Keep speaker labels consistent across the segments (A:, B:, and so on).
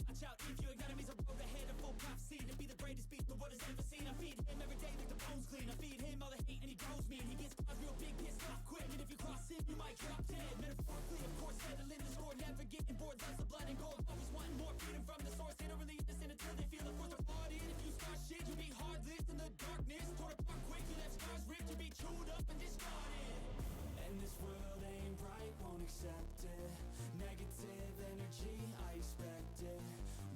A: watch out if your enemy's a road ahead, a full prophecy to be the greatest beast the world has ever seen. I feed him every day like the bones clean. I feed him all the hate and he grows me, and he gets caught real big, pissed off quick. And if you cross him, you might drop dead. Metaphorically, of course, settling the score, never getting bored. That's the blood and gold. Always wanting more, freedom from the source. They don't really listen until they feel the force of thought in. If you start shit, you'll be hard-lived in the darkness. Torn apart quick, you left scars ripped. You'll be chewed up and discarded. And this world ain't right, won't accept it. Negative energy, I expect it.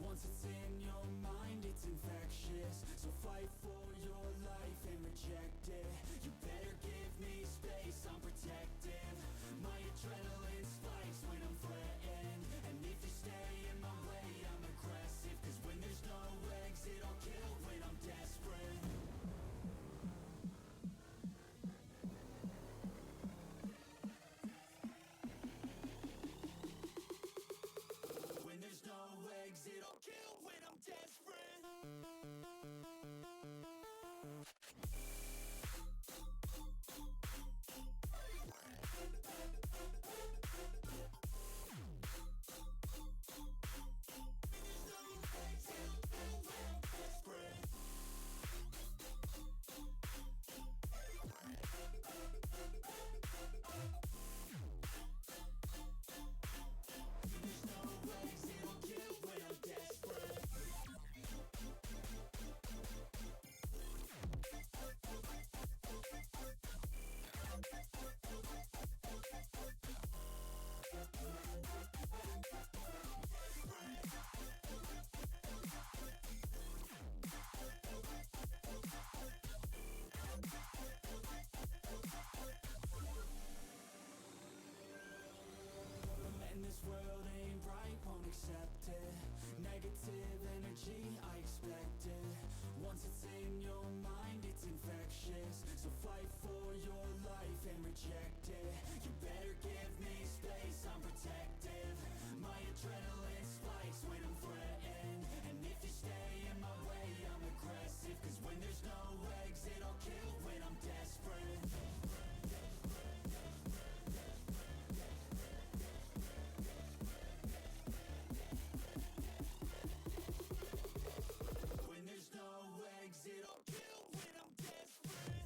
A: Once it's in your mind, it's infectious. So fight for your life and reject it. You better give me space, I'm protective. My adrenaline spikes when I'm threatened. And if you stay in my way, I'm aggressive. Cause when there's no exit, I'll kill when I'm desperate. There's no exit, I'll kill when I'm desperate. And this world ain't right, won't accept it. Negative energy, I expect it. Once it's in your mind, it's infectious. So fight for your life and reject it. You better give me space, I'm protective. My adrenaline spikes when I'm threatened. And if you stay in my way, I'm aggressive. Cause when there's no exit, I'll kill when I'm desperate. Exit, I'll kill when I'm desperate.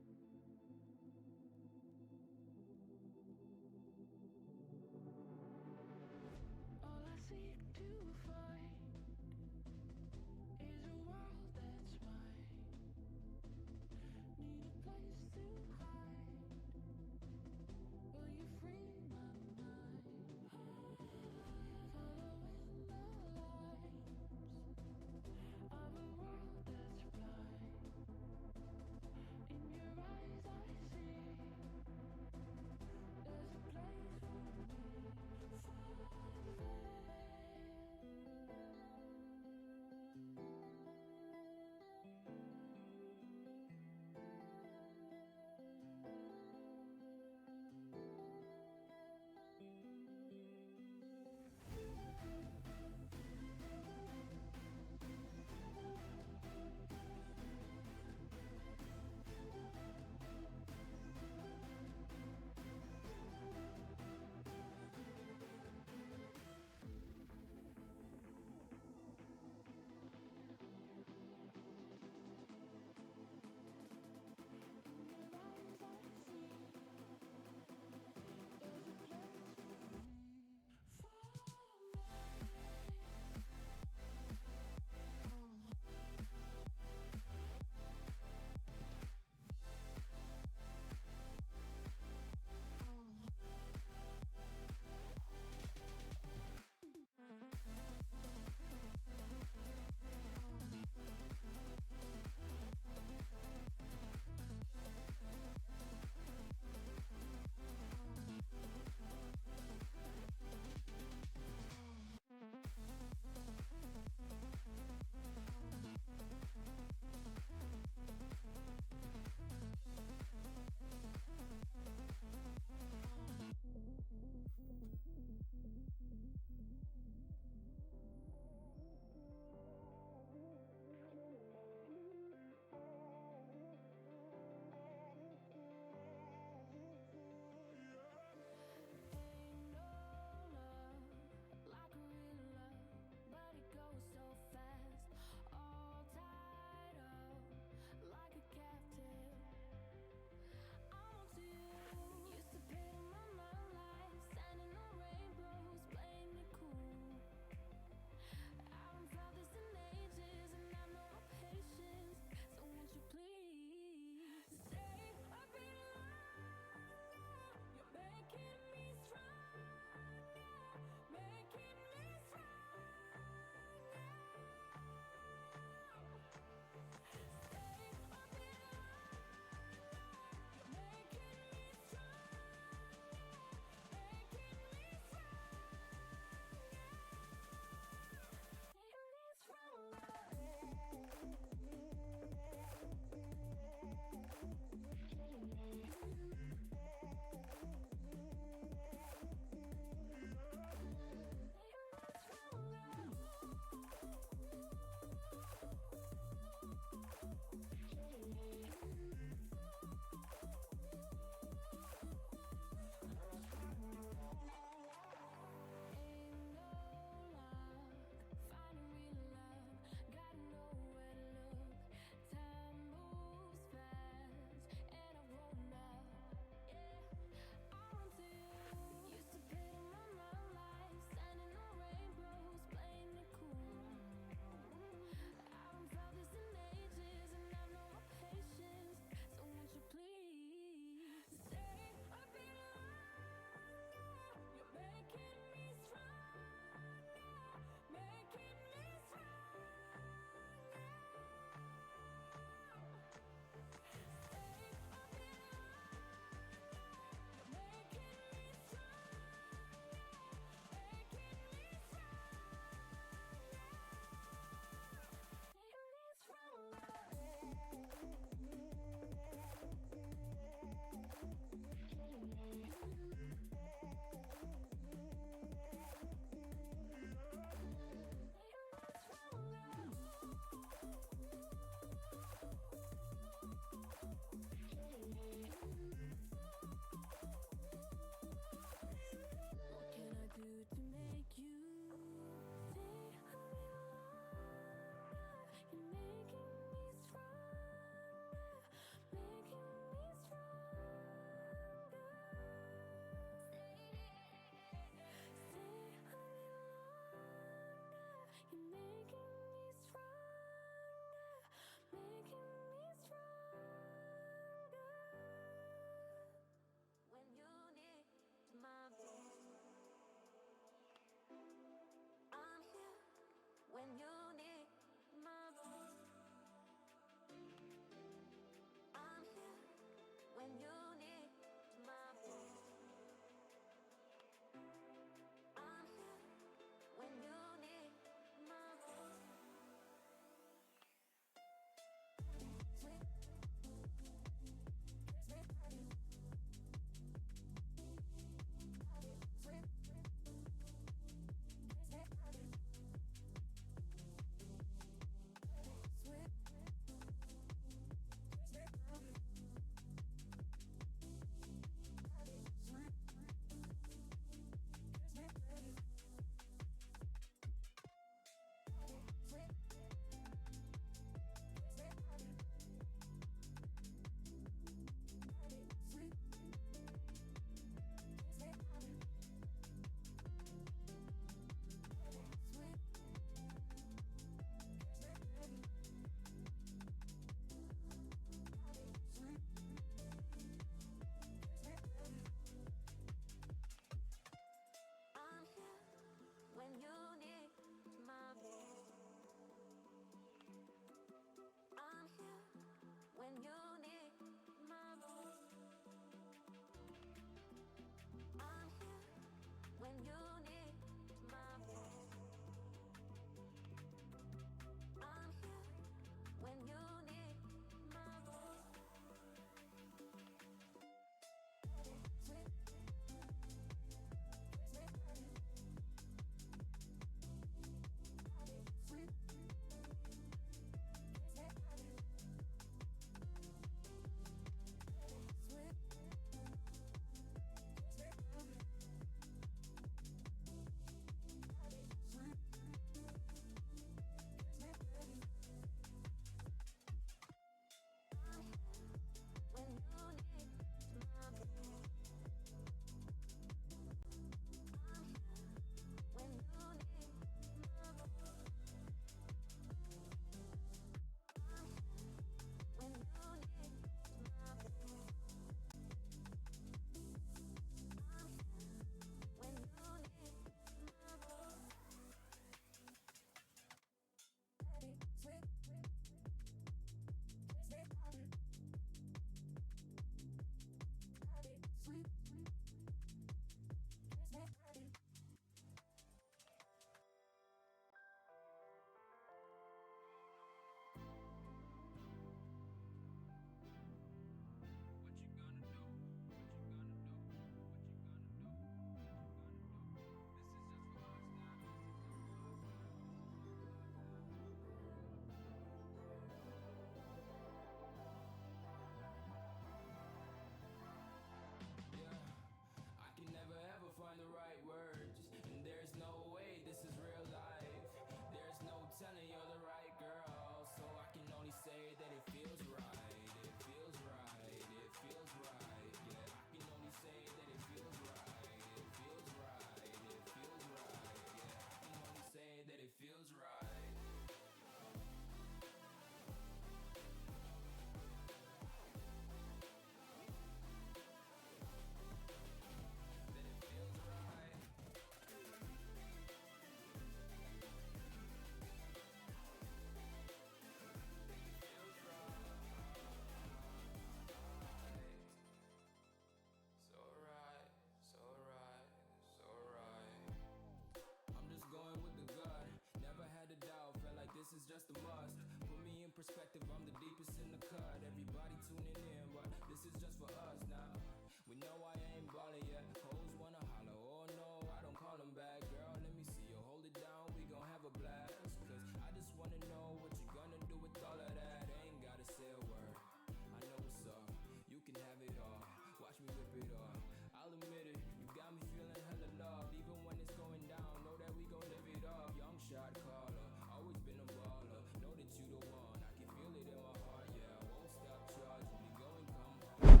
A: just a must. Put me in perspective, I'm the deepest in the cut. Everybody tuning in, but this is just for us now. We know I ain't ballin' yet. Hoes wanna holler, oh no, I don't call them back. Girl, let me see you hold it down, we gon' have a blast. Cause I just wanna know what you gonna do with all of that. Ain't gotta say a word, I know what's up. You can have it all, watch me rip it off. I'll admit it, you got me feeling hella love. Even when it's going down, know that we gon' live it up. Young shot caller, always been a baller. Know that you the one, I can feel it in my heart. Yeah, I won't stop charging me, going come home.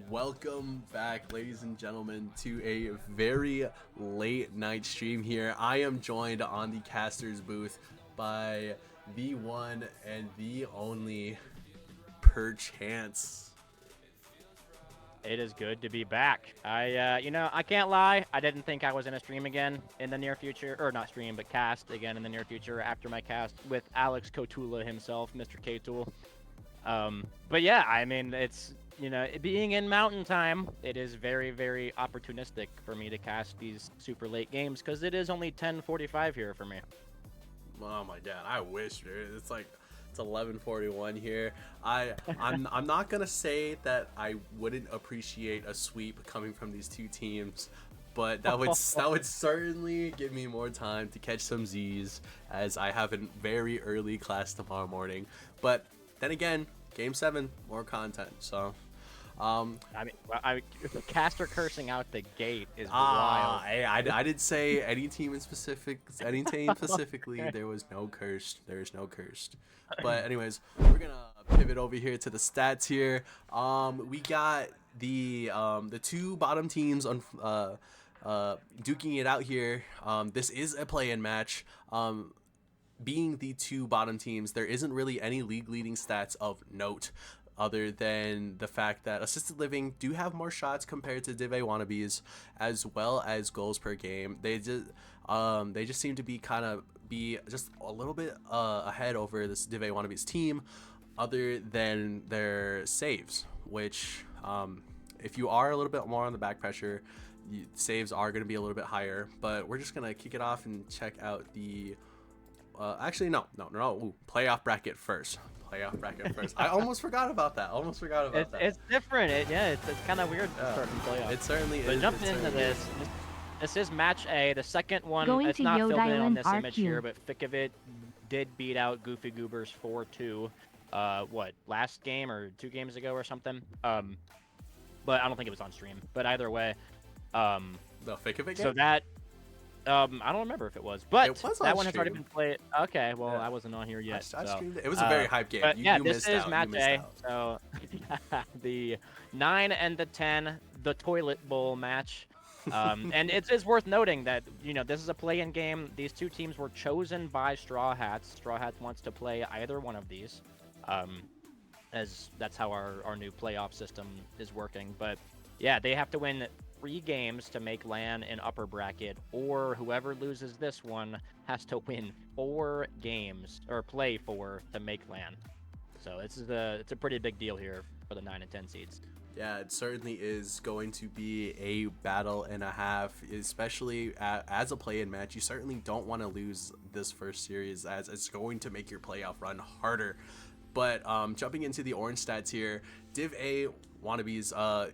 B: Welcome back, ladies and gentlemen, to a very late night stream here. I am joined on the caster's booth by the one and the only Perchance.
C: It is good to be back. I can't lie. I didn't think I was in a stream again in the near future, or not stream, but cast again in the near future after my cast with Alex Kotula himself, Mr. K-Tool. But yeah, I mean, it's, being in mountain time, it is very, very opportunistic for me to cast these super late games because it is only 10:45 here for me.
B: Oh my god, I wish, dude. It's 11:41 here. I'm not gonna say that I wouldn't appreciate a sweep coming from these two teams, but that would certainly give me more time to catch some Z's, as I have a very early class tomorrow morning. But then again, Game 7, more content. So,
C: Caster cursing out the gate is wild.
B: I didn't say any team specifically. There was no cursed. There's no cursed. But anyways, we're gonna pivot over here to the stats here. We got the two bottom teams on duking it out here. This is a play-in match. Being the two bottom teams, there isn't really any league leading stats of note, other than the fact that assisted living do have more shots compared to Div A Wannabes, as well as goals per game. They just seem to be just a little bit ahead over this Div A Wannabes team, other than their saves, which if you are a little bit more on the back pressure, saves are going to be a little bit higher. But we're just going to kick it off and check out the playoff bracket first. I almost forgot about that.
C: It's different. It's kind of weird starting playoffs.
B: It certainly is.
C: But jumping into this is match A. The second one,
D: Going
C: it's
D: to
C: not
D: Yode
C: filled in on
D: Island
C: this image
D: RQ.
C: here, but Fikavit did beat out Goofy Goobers 4-2. Last game or 2 games ago or something. But I don't think it was on stream. But either way,
B: The Fikavit game?
C: so that. I don't remember if it was, but
B: It was
C: that
B: on
C: one has already
B: stream.
C: been played. Okay, well,
B: Yeah.
C: I wasn't on here yet.
B: I
C: so,
B: streamed it. It was a very hype game.
C: But
B: You
C: this
B: missed
C: is
B: out.
C: match
B: You missed
C: A.
B: out.
C: So the 9 and the 10, the toilet bowl match. And it's worth noting that, this is a play-in game. These two teams were chosen by Straw Hats. Straw Hats wants to play either one of these, as that's how our new playoff system is working. But yeah, they have to win 3 games to make LAN in upper bracket, or whoever loses this one has to win 4 games or play 4 to make LAN. So it's a pretty big deal here for the 9 and 10 seeds.
B: Yeah, it certainly is going to be a battle and a half, especially as a play-in match. You certainly don't want to lose this first series, as it's going to make your playoff run harder. But jumping into the orange stats here, Div A Wannabes,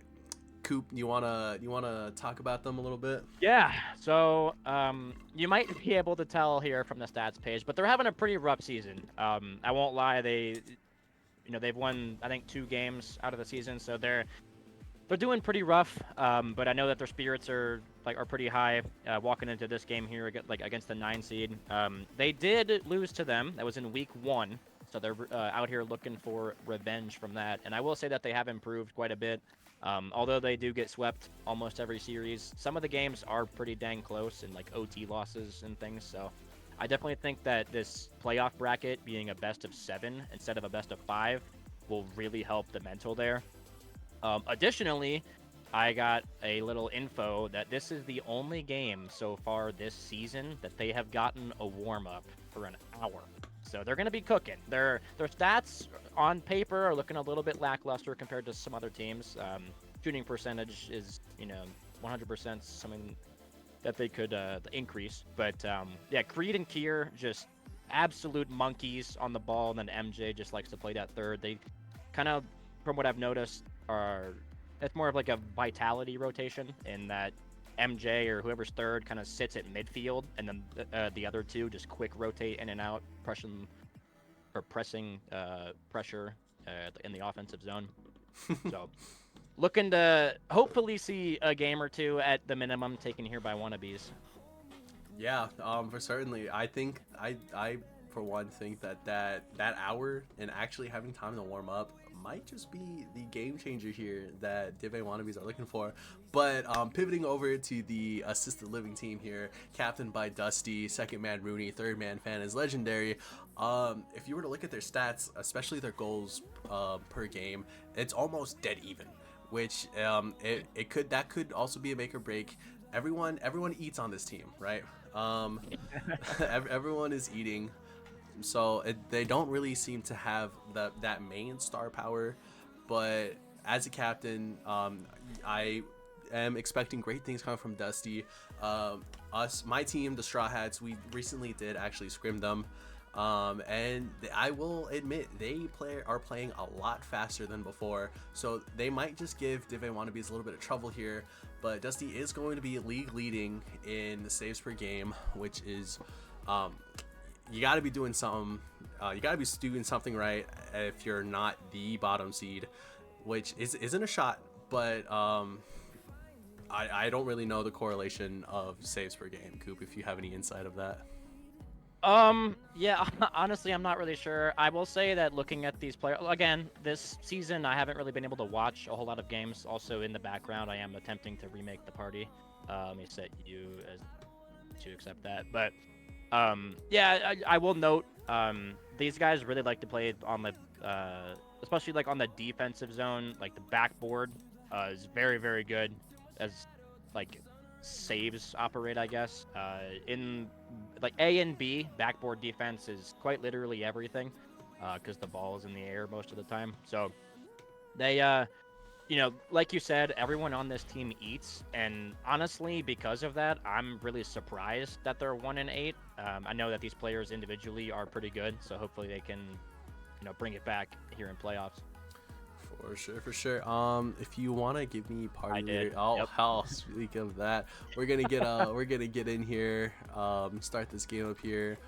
B: Coop, you wanna talk about them a little bit?
C: Yeah, so you might be able to tell here from the stats page, but they're having a pretty rough season. I won't lie, they've won, I think, 2 games out of the season, so they're doing pretty rough. But I know that their spirits are pretty high walking into this game here against the 9 seed. They did lose to them. That was in week 1, so they're out here looking for revenge from that. And I will say that they have improved quite a bit. Although they do get swept almost every series, some of the games are pretty dang close and OT losses and things. So I definitely think that this playoff bracket being a best of 7 instead of a best of 5 will really help the mental there. Additionally, I got a little info that this is the only game so far this season that they have gotten a warm-up for an hour. So they're going to be cooking. Their stats on paper are looking a little bit lackluster compared to some other teams. Shooting percentage is, 100% something that they could increase. But yeah, Creed and Kier just absolute monkeys on the ball, and then MJ just likes to play that third. They kind of, from what I've noticed, it's more of like a vitality rotation in that MJ or whoever's third kind of sits at midfield, and then the other two just quick rotate in and out, pressing pressure in the offensive zone. So looking to hopefully see a game or two at the minimum taken here by Wannabes.
B: Yeah, for certainly. I think I for one think that hour and actually having time to warm up might just be the game changer here that Div Wannabes are looking for. But pivoting over to the assisted living team here, captained by Dusty, second man Rooney, third man Fan is legendary. If you were to look at their stats, especially their goals per game, it's almost dead even, which that could also be a make or break. Everyone eats on this team, right? Everyone is eating, so they don't really seem to have that main star power. But as a captain, I am expecting great things coming from Dusty. My team, the Straw Hats, we recently did actually scrim them. And I will admit they are playing a lot faster than before, so they might just give Div Wannabes a little bit of trouble here. But Dusty is going to be league leading in the saves per game, which is you got to be doing something. You got to be doing something right if you're not the bottom seed, which isn't a shot, but I don't really know the correlation of saves per game. Coop, if you have any insight of that.
C: Yeah, honestly, I'm not really sure. I will say that looking at these players, again, this season, I haven't really been able to watch a whole lot of games. Also, in the background, I am attempting to remake the party. Let me set you as to accept that. But, yeah, I will note, these guys really like to play on the, especially like on the defensive zone. Like the backboard, is very, very good as, like, saves operate, I guess. In like A and B, backboard defense is quite literally everything, because the ball is in the air most of the time. So they, like you said, everyone on this team eats, and honestly, because of that, I'm really surprised that they're 1-8. I know that these players individually are pretty good, so hopefully they can, bring it back here in playoffs.
B: For sure. If you want to give me party,
C: Yep.
B: I'll speak of that. We're gonna get in here. Start this game up here.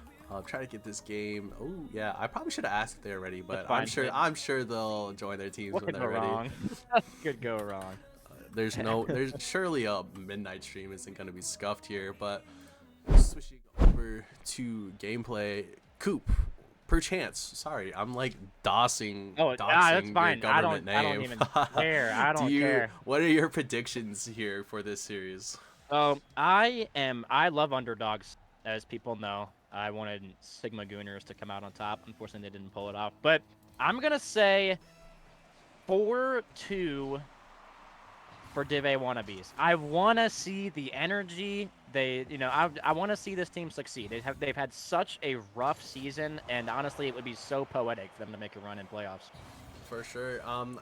B: Try to get this game. Oh yeah, I probably should have asked if they're ready, but I'm sure they'll join their teams when they're ready.
C: Could go wrong.
B: There's surely a midnight stream isn't gonna be scuffed here, but switching over to gameplay, Coop. Perchance, sorry, I'm like doxing
C: that's fine.
B: your government name.
C: I don't even care. I don't care.
B: What are your predictions here for this series?
C: I love underdogs, as people know. I wanted Sigma Gooners to come out on top. Unfortunately, they didn't pull it off. But I'm gonna say 4-2 for Div Wannabes. I want to see the energy. I want to see this team succeed. They've had such a rough season, and honestly, it would be so poetic for them to make a run in playoffs.
B: For sure. I'm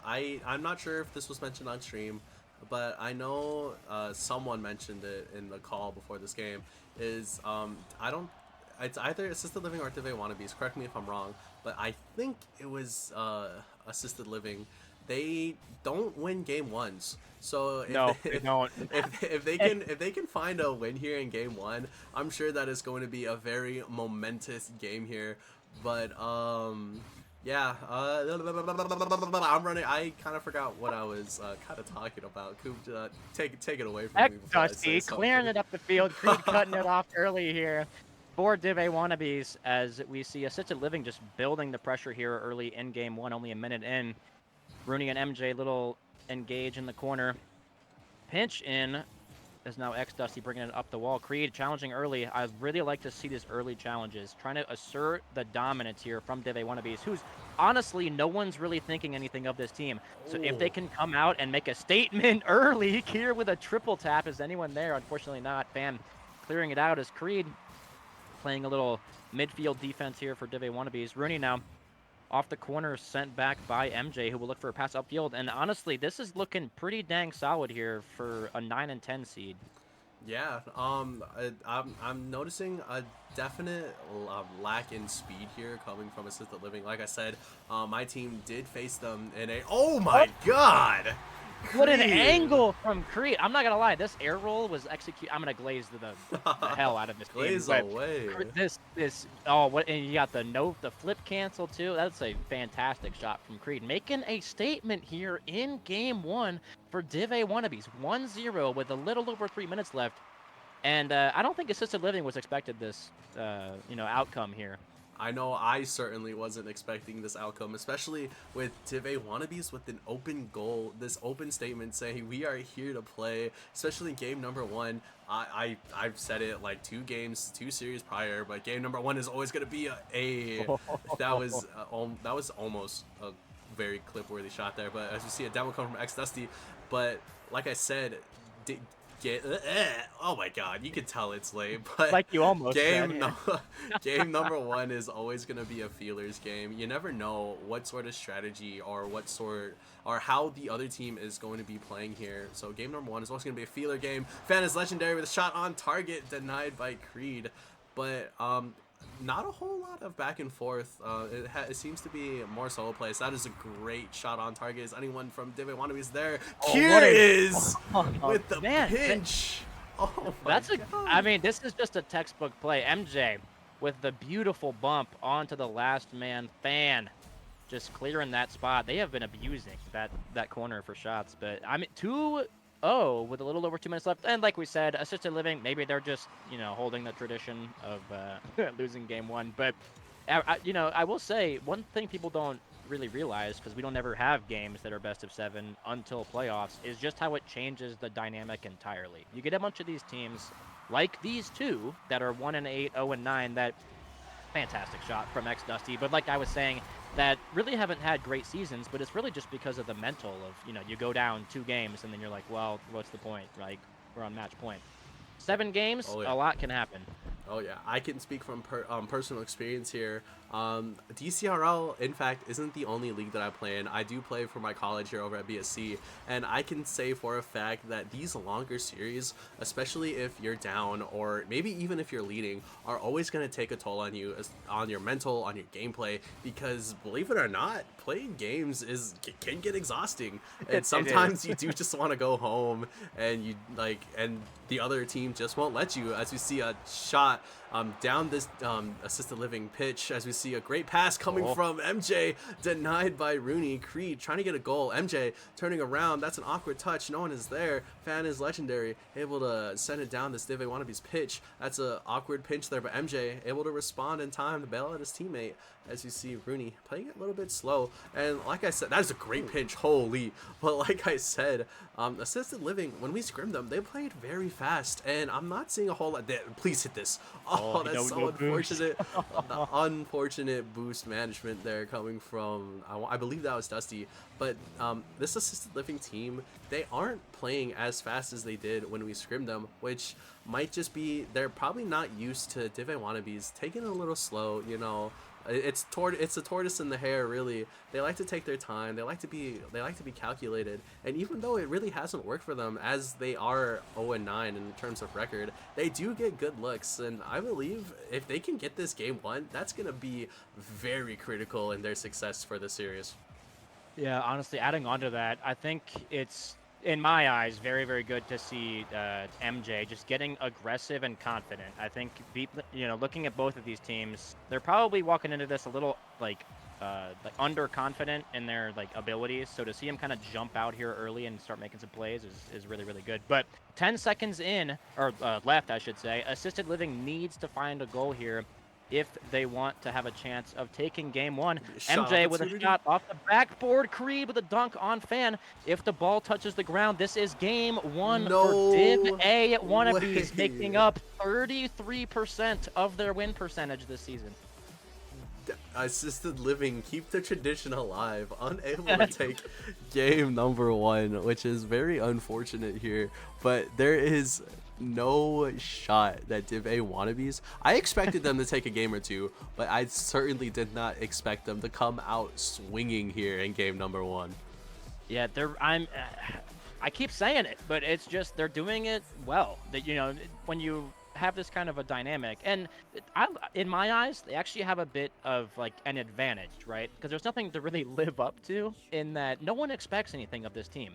B: not sure if this was mentioned on stream, but I know someone mentioned it in the call before this game. It's either assisted living or Div Wannabes. Correct me if I'm wrong, but I think it was assisted living. They don't win game ones. So
C: they don't.
B: if they can find a win here in game one, I'm sure that is going to be a very momentous game here. But yeah, I'm running. I kind of forgot what I was kind of talking about. Coop, take it away from me.
C: Dusty clearing it up the field. Creed cutting it off early here for Div Wannabes, as we see Assisted Living just building the pressure here early in game one, only a minute in. Rooney and MJ little engage in the corner. Pinch in is now Dusty bringing it up the wall. Creed challenging early. I really like to see these early challenges, trying to assert the dominance here from Div Wannabes, who's honestly no one's really thinking anything of this team. So if they can come out and make a statement early here with a triple tap, is anyone there? Unfortunately not. Fan clearing it out as Creed playing a little midfield defense here for Div Wannabes. Rooney now off the corner, sent back by MJ, who will look for a pass upfield. And honestly, this is looking pretty dang solid here for a 9 and 10 seed.
B: Yeah, I'm noticing a definite lack in speed here coming from assisted living. Like I said, my team did face them in a. Oh
C: Oh,
B: my God!
C: what an
B: Creed.
C: angle from Creed. I'm not gonna lie, this air roll was execute. I'm gonna glaze the hell out of this game.
B: Glaze
C: But
B: away.
C: this oh what, and you got the flip cancel too. That's a fantastic shot from Creed, making a statement here in game one for Div A Wannabes. 1-0 with a little over 3 minutes left. And I don't think assisted living was expected this outcome here.
B: I know I certainly wasn't expecting this outcome, especially with Tive Wannabes with an open goal, this open statement saying we are here to play, especially in game number one. I've said it like 2 series prior, but game number one is always going to be that was almost a very clip-worthy shot there. But as you see a demo come from X Dusty, but like I said, get oh my God, you can tell it's late, but
C: Like you almost
B: game
C: said, yeah.
B: game number one is always going to be a feelers game. You never know what sort of strategy or how the other team is going to be playing here. So game number one is always going to be a feeler game. Fan is legendary with a shot on target denied by Creed, but not a whole lot of back and forth. It seems to be more solo plays. That is a great shot on target. Is anyone from Div Wannabes there? Here is with the pinch. Oh my God.
C: I mean, this is just a textbook play. MJ with the beautiful bump onto the last man Fan, just clearing that spot. They have been abusing that corner for shots, but I mean 2-0 with a little over 2 minutes left. And like we said, assisted living, maybe they're just holding the tradition of losing game one. But I will say one thing people don't really realize, because we don't ever have games that are best of 7 until playoffs, is just how it changes the dynamic entirely. You get a bunch of these teams like these two that are 1-8, 0-9, that fantastic shot from X Dusty, but like I was saying, that really haven't had great seasons, but it's really just because of the mental of, you go down 2 games and then you're like, well, what's the point? Like, we're on match point. 7 games,
B: Oh, yeah.
C: a lot can happen.
B: Oh yeah, I can speak from personal experience here. Dcrl, in fact, isn't the only league that I play in. I do play for my college here over at BSC, and I can say for a fact that these longer series, especially if you're down or maybe even if you're leading, are always going to take a toll on you, on your mental, on your gameplay, because believe it or not, playing games can get exhausting, and sometimes you do just want to go home, and and the other team just won't let you. As we see a shot down this assisted living pitch, as we see a great pass coming from MJ, denied by Rooney. Creed trying to get a goal. MJ turning around. That's an awkward touch. No one is there. Fan is legendary, able to send it down this Div Wannabe's pitch. That's an awkward pinch there, but MJ able to respond in time to bail out his teammate. As you see Rooney playing it a little bit slow, and like I said, that is a great pinch, holy. But like I said, assisted living, when we scrimmed them, they played very fast, and I'm not seeing a whole lot. Please hit this. Oh, that's so unfortunate. The unfortunate boost management there coming from, I believe that was Dusty. But this assisted living team, they aren't playing as fast as they did when we scrimmed them, which might just be they're probably not used to Div Wannabes taking it a little slow. It's a tortoise in the hare, really. They like to take their time. They like to be calculated. And even though it really hasn't worked for them, as they are 0-9 in terms of record, they do get good looks. And I believe if they can get this game one, that's gonna be very critical in their success for the series.
C: Yeah, honestly, adding on to that, I think it's, in my eyes, very, very good to see MJ just getting aggressive and confident. I think, looking at both of these teams, they're probably walking into this a little like underconfident in their abilities. So to see him kind of jump out here early and start making some plays is really, really good. But 10 seconds in, or left, I should say, assisted living needs to find a goal here if they want to have a chance of taking game one. MJ with a shot off the backboard. Creed with a dunk on Fan. If the ball touches the ground, this is game one for Div A Wannabes, making up 33% of their win percentage this season.
B: Assisted living keep the tradition alive, unable to take game number one, which is very unfortunate here. But there is no shot that Div A Wannabes. I expected them to take a game or two, but I certainly did not expect them to come out swinging here in game number one.
C: Yeah, I keep saying it, but it's just they're doing it well. That when you have this kind of a dynamic, and in my eyes, they actually have a bit of like an advantage, right? Because there's nothing to really live up to in that no one expects anything of this team.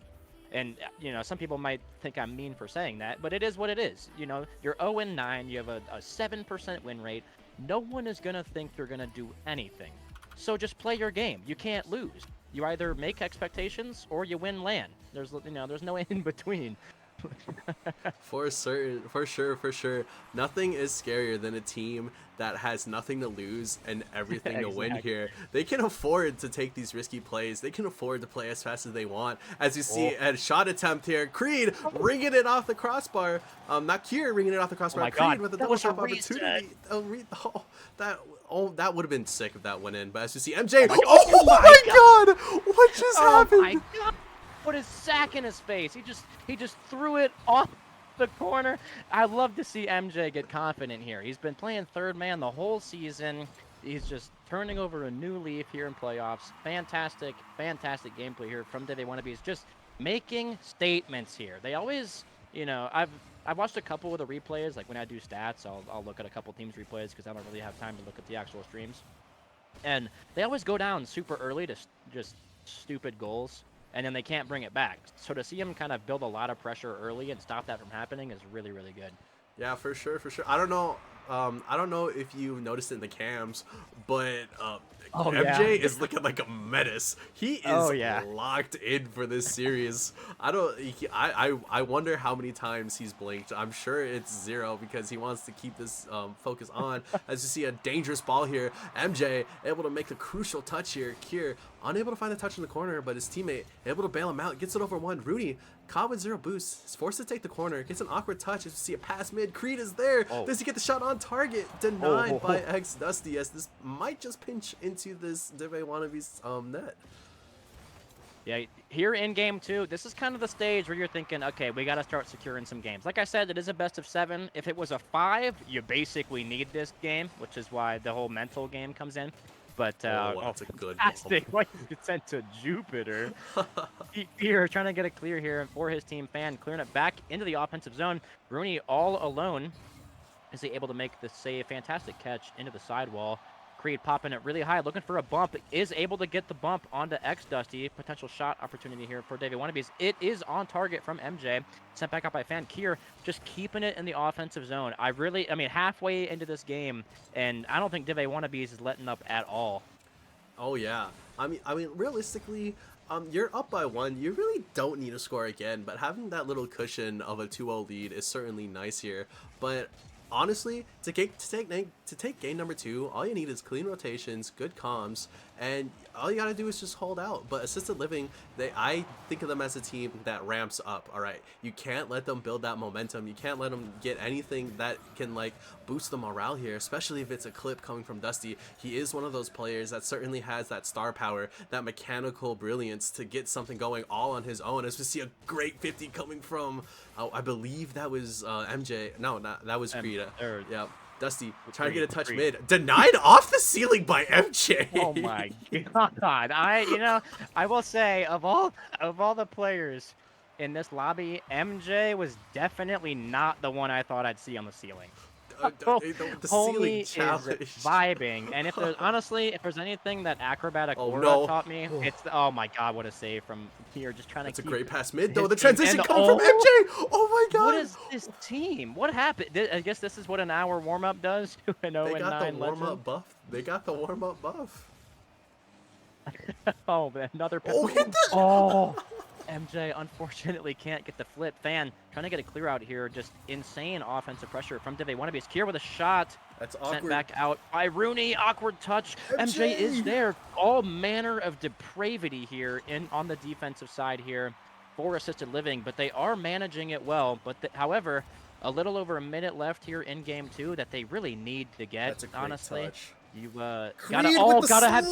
C: And some people might think I'm mean for saying that, but it is what it is. You're 0-9, you have a 7% win rate. No one is gonna think you're gonna do anything. So just play your game. You can't lose. You either make expectations or you win land. There's no in between.
B: For certain, for sure. Nothing is scarier than a team that has nothing to lose and everything to win here. They can afford to take these risky plays. They can afford to play as fast as they want. As you see, a shot attempt here. Creed ringing it off the crossbar. Not Kier ringing it off the crossbar.
C: my
B: Creed
C: God,
B: with a
C: that
B: double
C: was a
B: shot
C: reset.
B: opportunity. That would have been sick if that went in. But as you see, MJ.
C: Oh
B: My God! What just happened?
C: Oh my God! Put his sack in his face. He just threw it off the corner. I love to see MJ get confident here. He's been playing third man the whole season. He's just turning over a new leaf here in playoffs. Fantastic gameplay here from They Wannabes. Just making statements here. They always, I've watched a couple of the replays. Like when I do stats, I'll look at a couple teams' replays because I don't really have time to look at the actual streams. And they always go down super early to just stupid goals, and then they can't bring it back. So to see him kind of build a lot of pressure early and stop that from happening is really, really good.
B: Yeah, for sure. I don't know if you noticed it in the cams, but MJ is looking like a menace. He is locked in for this series. I wonder how many times he's blinked. I'm sure it's 0 because he wants to keep this focus on. As you see, a dangerous ball here. MJ able to make the crucial touch here. Kier unable to find the touch in the corner, but his teammate able to bail him out. Gets it over one. Rooney caught with 0 boost. Is forced to take the corner. Gets an awkward touch. As you see a pass mid. Creed is there. Does he get the shot on target? Denied by X Dusty, as this might just pinch into this Wannabes net.
C: Yeah, here in game 2, this is kind of the stage where you're thinking, okay, we got to start securing some games. Like I said, it is a best of 7. If it was a 5, you basically need this game, which is why the whole mental game comes in. But
B: that's a good
C: fantastic! What you sent to Jupiter. Here, trying to get it clear here for his team. Fan clearing it back into the offensive zone. Rooney all alone. Is he able to make the save? Fantastic catch into the sidewall. Creed popping it really high, looking for a bump. Is able to get the bump onto X Dusty. Potential shot opportunity here for They Wannabes. It is on target from MJ. Sent back up by Fan. Kier just keeping it in the offensive zone. I mean, halfway into this game, and I don't think They Wannabes is letting up at all.
B: Oh yeah. I mean, realistically, you're up by 1. You really don't need to score again, but having that little cushion of a 2-0 lead is certainly nice here. But honestly, to take game number 2, all you need is clean rotations, good comms, and all you gotta do is just hold out. But assisted living, I think of them as a team that ramps up. All right, you can't let them build that momentum. You can't let them get anything that can like boost the morale here, especially if it's a clip coming from Dusty. He is one of those players that certainly has that star power, that mechanical brilliance to get something going all on his own. As we see a great 50 coming from, I believe that was MJ. No, that was Creed. Yeah. Dusty trying to get a touch mid, denied off the ceiling by MJ.
C: Oh my God! I will say of all the players in this lobby, MJ was definitely not the one I thought I'd see on the ceiling.
B: The ceiling challenge
C: is vibing, and if there's anything that acrobatic aura taught me, it's oh my God, what a save from here! Just trying to.
B: It's a great pass mid though. The transition coming from MJ. Oh my God!
C: What is this team? What happened? I guess this is what an hour warm up does to an 0-9 legend.
B: They got the warm up buff. They got the warm up buff.
C: Oh, another. MJ unfortunately can't get the flip. Fan trying to get a clear out here. Just insane offensive pressure from They Wannabes. Kier with a shot.
B: That's awkward.
C: Sent back out by Rooney. Awkward touch. MJ is there. All manner of depravity here on the defensive side here for assisted living, but they are managing it well. But however, a little over a minute left here in game 2 that they really need to get.
B: That's a great
C: honestly.
B: Touch.
C: You gotta have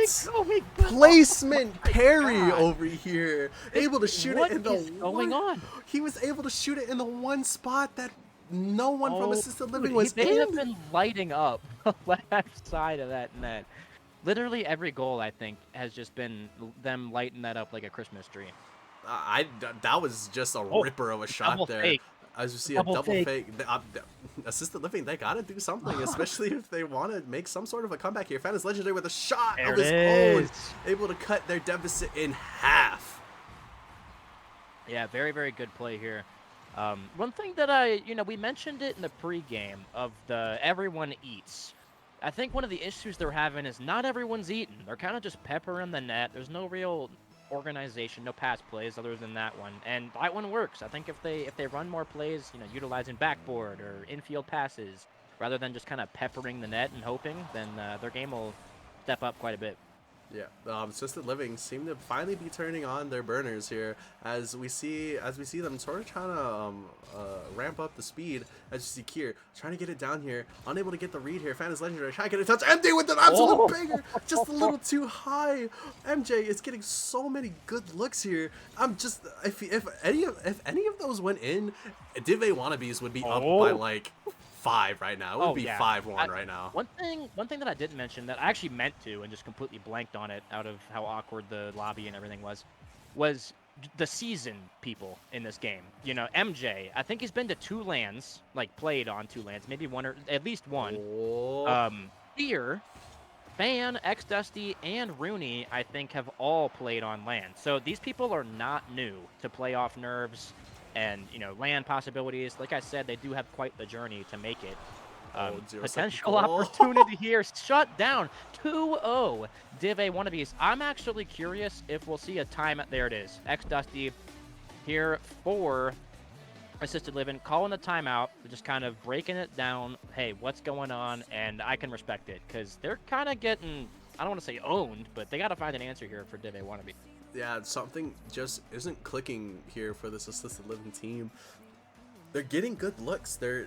C: something.
B: Placement parry over here. Able to shoot it in the
C: What is going on?
B: He was able to shoot it in the one spot that no one from assisted living was
C: They
B: in.
C: have been lighting up the left side of that net. Literally every goal, I think, has just been them lighting that up like a Christmas tree.
B: that was just a
C: Oh,
B: ripper of a
C: double
B: shot there.
C: fake.
B: As you see a
C: Double
B: double
C: fake.
B: fake, assisted living, they gotta do something, especially if they want to make some sort of a comeback here. Fan is legendary with a shot
C: There
B: of
C: it
B: his own,
C: is.
B: able to cut their deficit in half.
C: Yeah, very, very good play here. One thing that we mentioned it in the pregame of the everyone eats. I think one of the issues they're having is not everyone's eating. They're kind of just peppering the net. There's no real organization, no pass plays other than that one, and that one works. I think if they run more plays, utilizing backboard or infield passes rather than just kind of peppering the net and hoping, then their game will step up quite a bit.
B: Yeah, assisted living seem to finally be turning on their burners here, as we see them sort of trying to ramp up the speed. As you see Kier trying to get it down here, unable to get the read here. Fan is legendary, trying to get a touch. MJ with an absolute banger, just a little too high. MJ is getting so many good looks here. I'm just if any of those went in, Div Wannabes would be up by like 5 right now. It would be 5-1 right now.
C: One thing that I didn't mention that I actually meant to and just completely blanked on it out of how awkward the lobby and everything was the Seasonn people in this game. MJ, I think he's been to 2 lands, like played on 2 lands, maybe one or at least one.
B: Oh.
C: Here, Fan, X Dusty, and Rooney, I think, have all played on land. So these people are not new to playoff nerves and land possibilities. Like I said, they do have quite the journey to make it. Potential opportunity here, shut down. 2-0 Div Wannabes. I'm actually curious if we'll see a time. There it is. X Dusty here for assisted living, calling the timeout, just kind of breaking it down. Hey, what's going on? And I can respect it because they're kind of getting, I don't want to say owned, but they got to find an answer here for Div Wannabes.
B: Yeah, something just isn't clicking here for this assisted living team. They're getting good looks. They're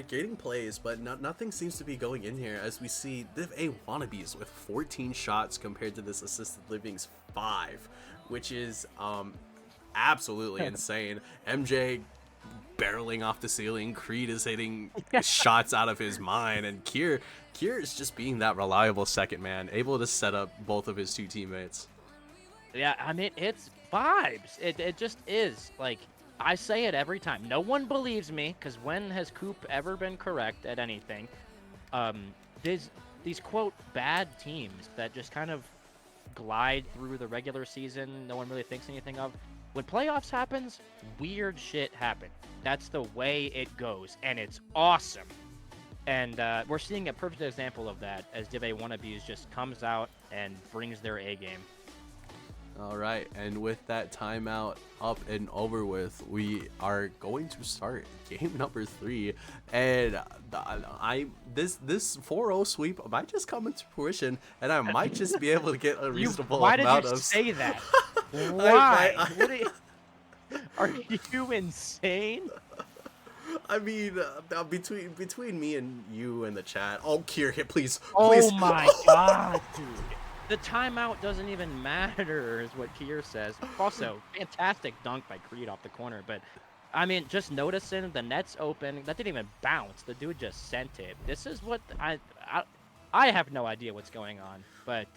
B: getting plays, but nothing seems to be going in here. As we see Div Wannabes with 14 shots compared to this assisted living's 5, which is absolutely insane. MJ barreling off the ceiling. Creed is hitting shots out of his mind, and Kier is just being that reliable second man, able to set up both of his 2 teammates.
C: Yeah, I mean, it's vibes. It just is. Like, I say it every time. No one believes me, because when has Coop ever been correct at anything? These, quote, bad teams that just kind of glide through the regular season, no one really thinks anything of. When playoffs happens, weird shit happens. That's the way it goes, and it's awesome. And we're seeing a perfect example of that as Div Wannabes just comes out and brings their A game.
B: All right, and with that timeout up and over with, we are going to start game number 3, and this 4-0 sweep might just come into fruition, and I might just be able to get a reasonable amount of.
C: Why did you say that? Why? Are you insane?
B: I mean, between me and you and the chat. Oh, Kier, hit, please.
C: Oh my god, dude. The timeout doesn't even matter, is what Kier says. Also, fantastic dunk by Creed off the corner. But, I mean, just noticing the net's open. That didn't even bounce. The dude just sent it. This is what I have no idea what's going on. But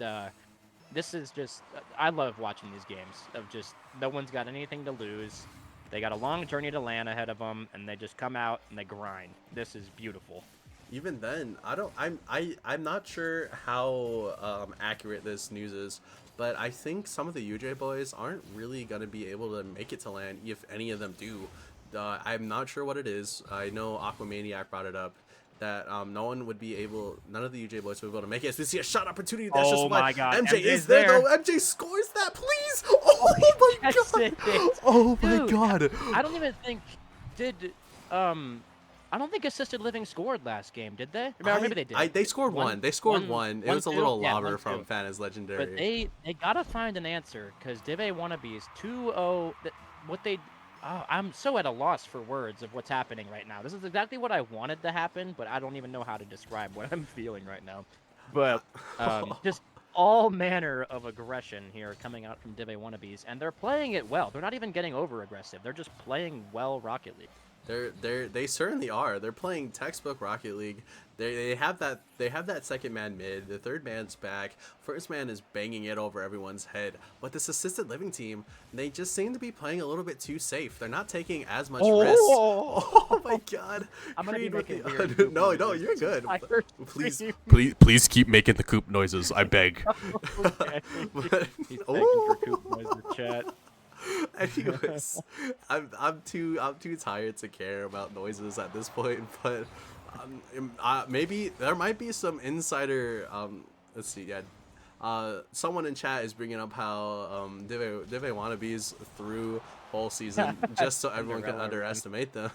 C: this is just, I love watching these games of just no one's got anything to lose. They got a long journey to land ahead of them, and they just come out and they grind. This is beautiful.
B: Even then, I'm not sure how accurate this news is, but I think some of the UJ boys aren't really gonna be able to make it to land if any of them do. I'm not sure what it is. I know Aquamaniac brought it up that none of the UJ boys will be able to make it. So we see a shot opportunity. That's just
C: my god,
B: MJ is there though. MJ scores that, please. Oh my god. Oh my god.
C: I don't even think I don't think assisted living scored last game, did they? Or maybe they did.
B: They scored one. They scored one. It was a little lobber from Fan is Legendary.
C: But they gotta find an answer because Div Wannabes 2-0. What they I'm so at a loss for words of what's happening right now. This is exactly what I wanted to happen, but I don't even know how to describe what I'm feeling right now. But just all manner of aggression here coming out from Div Wannabes, and they're playing it well. They're not even getting over aggressive. They're just playing well Rocket League.
B: They certainly are. They're playing textbook Rocket League. They have that second man mid. The third man's back. First man is banging it over everyone's head. But this assisted living team, they just seem to be playing a little bit too safe. They're not taking as much risk. Oh my god!
C: I'm gonna be making weird
B: no,
C: noises.
B: you're good.
C: I heard
B: Please,
C: scream.
B: please keep making the coop noises. I beg.
C: Okay.
B: But,
C: He's begging for coop noise in the chat.
B: anyways, I'm too tired to care about noises at this point. But maybe there might be some insider. Let's see. Yeah. Someone in chat is bringing up how Dive Wannabes threw whole season just so everyone can underestimate them.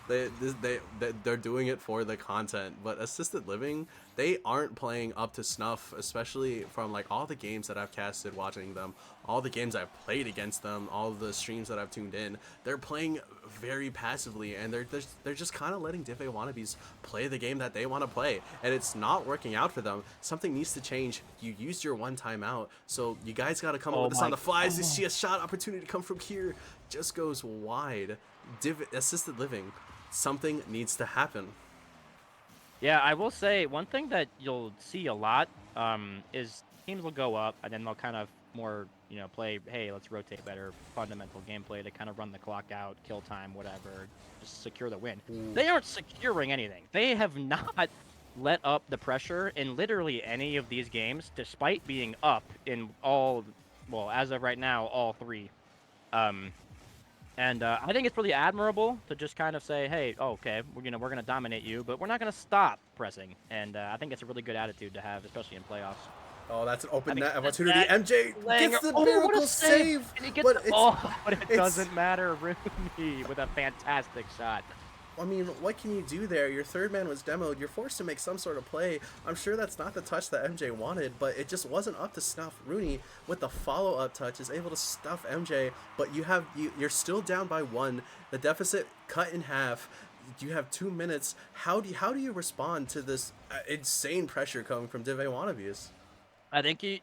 B: They're doing it for the content, but assisted living, they aren't playing up to snuff, especially from like all the games that I've casted watching them, all the games I've played against them, all the streams that I've tuned in. They're playing very passively, and they're just kind of letting Dive Wannabes play the game that they want to play, and it's not working out for them. Something needs to change. You used your one timeout, so you guys got to come up with this on the fly. As you see a shot opportunity come from here, just goes wide. Assisted living, something needs to happen.
C: Yeah, I will say one thing that you'll see a lot is teams will go up and then they'll kind of more, play, hey, let's rotate better, fundamental gameplay to kind of run the clock out, kill time, whatever, just secure the win.
B: Ooh.
C: They aren't securing anything. They have not let up the pressure in literally any of these games, despite being up in all, well, as of right now, all three. And I think it's really admirable to just kind of say, hey, okay, we're gonna dominate you, but we're not gonna stop pressing. And I think it's a really good attitude to have, especially in playoffs.
B: Oh, that's an open net opportunity. MJ gets the
C: what
B: miracle
C: a
B: save.
C: And he gets
B: But
C: but it doesn't matter. Rooney with a fantastic shot.
B: I mean, what can you do there? Your third man was demoed. You're forced to make some sort of play. I'm sure that's not the touch that MJ wanted, but it just wasn't up to snuff. Rooney, with the follow-up touch, is able to stuff MJ, but you're still down by 1. The deficit cut in half. You have 2 minutes. How do you respond to this insane pressure coming from Dive Wannabes?
C: I think you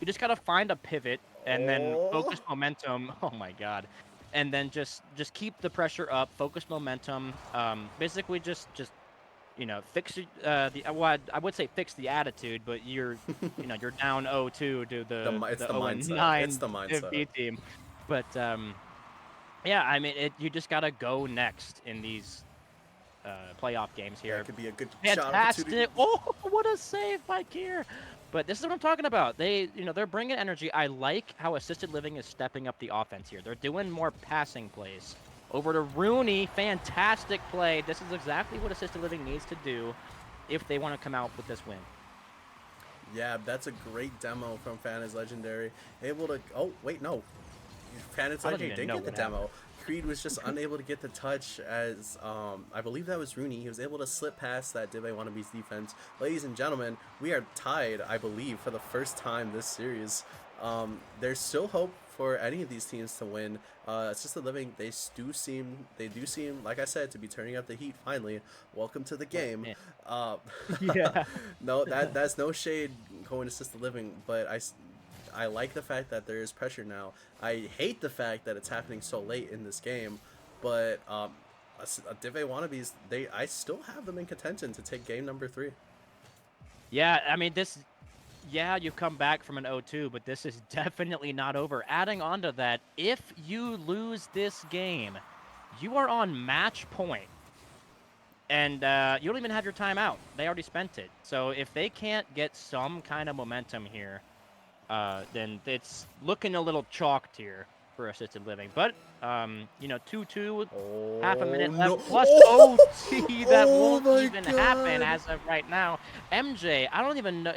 C: just gotta find a pivot and then focus momentum. Oh my god. And then just keep the pressure up, focus momentum. Basically, just fix the. Well, I would say fix the attitude, but you're you're down 0-2 to the
B: it's the
C: 0-9
B: mindset. It's the mindset.
C: FB team. But yeah, I mean, you just gotta go next in these playoff games here.
B: That could be a good
C: Fantastic!
B: shot opportunity.
C: Oh, what a save by Kier! But this is what I'm talking about. They're bringing energy. I like how assisted living is stepping up the offense here. They're doing more passing plays. Over to Rooney, fantastic play. This is exactly what assisted living needs to do if they want to come out with this win.
B: Yeah, that's a great demo from Fan is Legendary. Able to. Oh wait, no. Fan is Legendary didn't get the demo. Creed was just unable to get the touch as I believe that was Rooney. He was able to slip past that Dive Wannabes defense. Ladies and gentlemen, we are tied, I believe, for the first time this series. There's still hope for any of these teams to win. Assisted Living, they do seem, like I said, to be turning up the heat finally. Welcome to the game.
C: Yeah.
B: No, that's no shade going to Assisted Living, but I like the fact that there is pressure now. I hate the fact that it's happening so late in this game, but Dive Wannabes, I still have them in contention to take game number 3.
C: Yeah, I mean, you come back from an 0-2, but this is definitely not over. Adding on to that, if you lose this game, you are on match point. And you don't even have your timeout. They already spent it. So if they can't get some kind of momentum here, then it's looking a little chalked here for assisted living. But 2-2, half a minute left, plus OT. That won't even happen as of right now. MJ, I don't even know.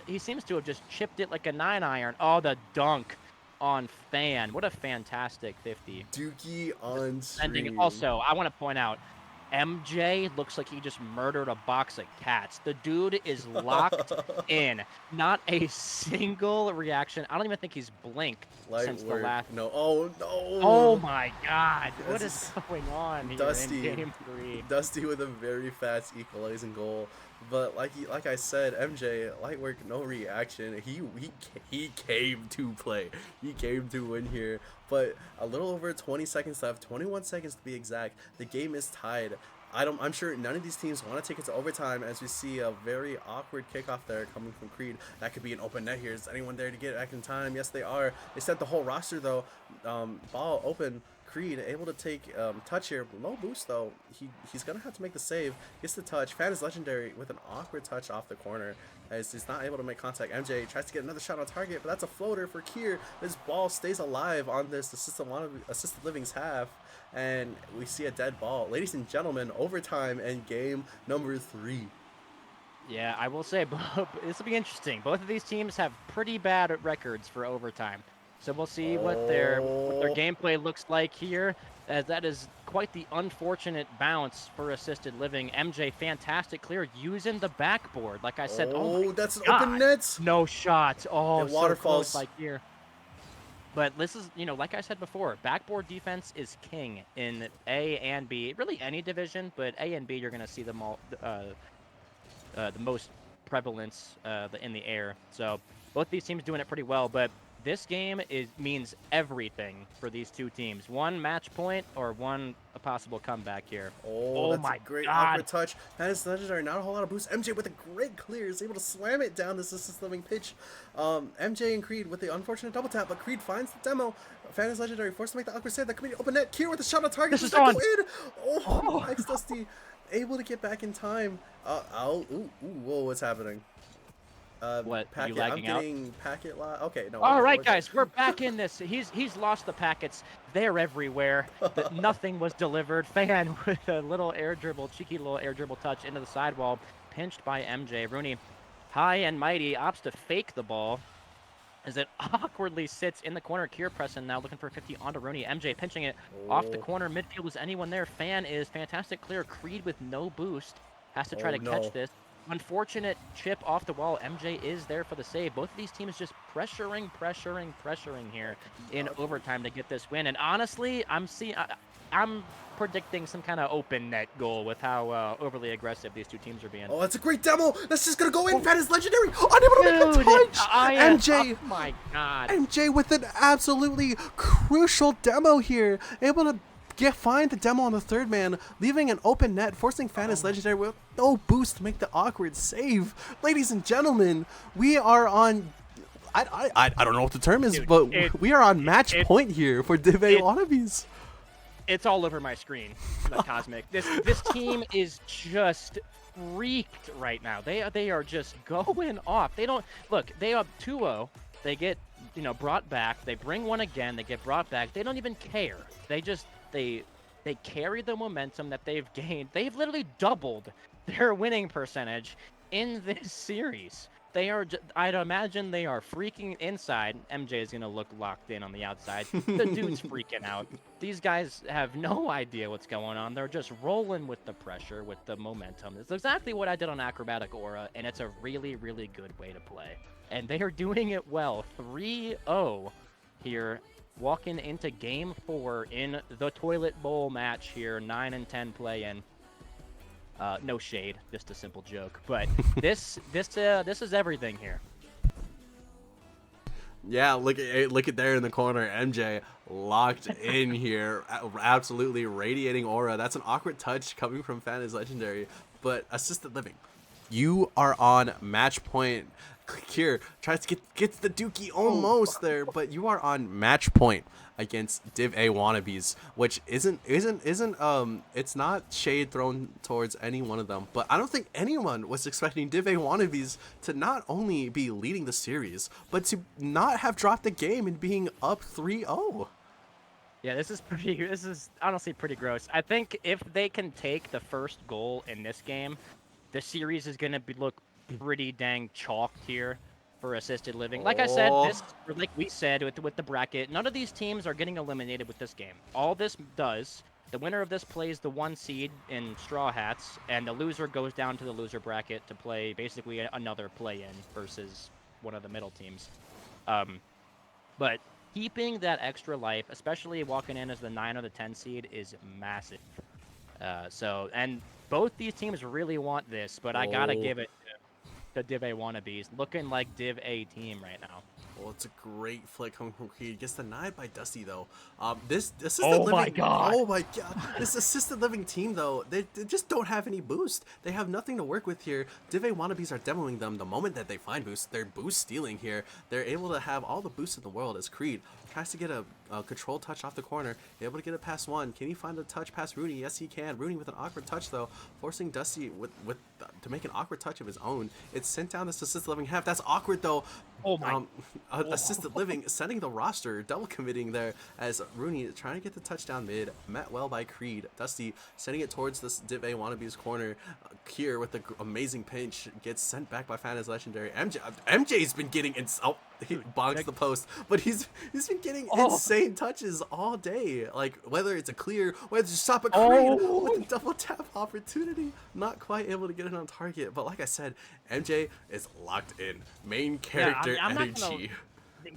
C: He seems to have just chipped it like a 9-iron. Oh, the dunk on Fan. What a fantastic 50.
B: Dookie on stream.
C: Also, I want to point out, MJ looks like he just murdered a box of cats. The dude is locked in. Not a single reaction. I don't even think he's blinked since the last.
B: No. Oh no.
C: Oh my God. What is going on here
B: Dusty,
C: in game 3?
B: Dusty with a very fast equalizing goal. But like I said, MJ, light work, no reaction. He came to play. He came to win here. but a little over 20 seconds left, 21 seconds to be exact. The game is tied. I'm sure none of these teams want to take it to overtime, as we see a very awkward kickoff there coming from Creed. That could be an open net here. Is anyone there to get it back in time? Yes, they are. They set the whole roster though. Ball open. Creed able to take touch here. Low boost though. He's gonna have to make the save. Gets the touch. Fan is legendary with an awkward touch off the corner, as he's not able to make contact. MJ tries to get another shot on target, but that's a floater for Kier. This ball stays alive on this assisted living's half, and we see a dead ball. Ladies and gentlemen, overtime and game number 3.
C: Yeah, I will say this will be interesting. Both of these teams have pretty bad records for overtime. So we'll see what their gameplay looks like here, as that is quite the unfortunate bounce for assisted living. MJ, fantastic clear using the backboard. Like I said, oh
B: that's an
C: God.
B: open net.
C: No shot. Oh,
B: and
C: so
B: waterfalls
C: close like here. But this is, like I said before, backboard defense is king in A and B. Really any division, but A and B, you're going to see them all, the most prevalence in the air. So both these teams doing it pretty well, but this game means everything for these two teams. One match point or a possible comeback here.
B: Oh, that's
C: my
B: a great
C: God.
B: awkward touch. That is legendary. Not a whole lot of boost. MJ with a great clear is able to slam it down this assist living pitch. MJ and Creed with the unfortunate double tap, but Creed finds the demo. Fan is legendary, forced to make the awkward save. That could be open net. Kier with a shot on target.
C: This is on.
B: In. Oh, X Dusty able to get back in time. Whoa, what's happening?
C: What?
B: Packet.
C: You lagging
B: I'm
C: out?
B: getting packet lag. Okay, no.
C: All right, guys, we're back in this. He's lost the packets. They're everywhere. Nothing was delivered. Fan with a little air dribble, cheeky little air dribble touch into the sidewall, pinched by MJ. Rooney, high and mighty, opts to fake the ball as it awkwardly sits in the corner. Kier pressing now, looking for 50 onto Rooney. MJ pinching it off the corner. Midfield, is anyone there? Fan is fantastic clear. Creed with no boost has to try to catch this. Unfortunate chip off the wall. MJ is there for the save. Both of these teams just pressuring here in overtime to get this win. And honestly, I'm predicting some kind of open net goal with how overly aggressive these two teams are being.
B: Oh, that's a great demo. That's just gonna go in. Fan is legendary. Unable to make the touch. MJ.
C: Oh my God.
B: MJ with an absolutely crucial demo here. Able to find the demo on the third man, leaving an open net, forcing Fan is legendary with no boost to make the awkward save. Ladies and gentlemen, we are on. I don't know what the term is, but we are on match point here for Wannabes.
C: It's all over my screen, the Cosmic. This team is just freaked right now. They are just going off. They don't look. They are 2-0. They get brought back. They bring one again. They get brought back. They don't even care. They carry the momentum that they've gained. They've literally doubled their winning percentage in this series. I'd imagine they are freaking inside. MJ is going to look locked in on the outside. The dude's freaking out. These guys have no idea what's going on. They're just rolling with the pressure, with the momentum. It's exactly what I did on Acrobatic Aura, and it's a really, really good way to play. And they are doing it well. 3-0 here, walking into Game 4 in the Toilet Bowl match here. 9 and 10 play-in. No shade, just a simple joke. But this is everything here.
B: Yeah, look at there in the corner. MJ locked in here, absolutely radiating aura. That's an awkward touch coming from Fan is legendary, but assisted living. You are on match point. Kier tries to get the dookie almost there, but you are on match point against Div A Wannabes, which isn't it's not shade thrown towards any one of them, but I don't think anyone was expecting Div A Wannabes to not only be leading the series, but to not have dropped the game and being up 3-0.
C: Yeah, this is honestly pretty gross. I think if they can take the first goal in this game, the series is going to look pretty dang chalked here for assisted living. Like I said, like we said with the bracket, none of these teams are getting eliminated with this game. All this does, the winner of this plays the 1 seed in Straw Hats, and the loser goes down to the loser bracket to play basically another play-in versus one of the middle teams. But keeping that extra life, especially walking in as the 9 or the 10 seed, is massive. And both these teams really want this, but I gotta give it to Div A Wannabes. Looking like Div A team right now.
B: Oh, it's a great flick coming from Creed. Gets denied by Dusty though. This assisted
C: Oh
B: living.
C: my God.
B: Oh my god. This assisted living team though, they just don't have any boost. They have nothing to work with here. Div Wannabes are demoing them the moment that they find boost. They're boost stealing here. They're able to have all the boost in the world as Creed tries to get a control touch off the corner. Able to get it past one. Can he find a touch past Rooney? Yes, he can. Rooney with an awkward touch though, forcing Dusty to make an awkward touch of his own. It's sent down this assisted living half. That's awkward though.
C: Oh my.
B: Assisted living setting the roster, double committing there as Rooney trying to get the touchdown mid, met well by Creed. Dusty sending it towards this Div Wannabe's corner. Here with the amazing pinch gets sent back by Fan is Legendary. MJ's been getting he bonks the post, but he's been getting insane touches all day. Like whether it's a clear, whether it's a stop a Creed with a double tap opportunity, not quite able to get it on target. But like I said, MJ is locked in. Main character energy.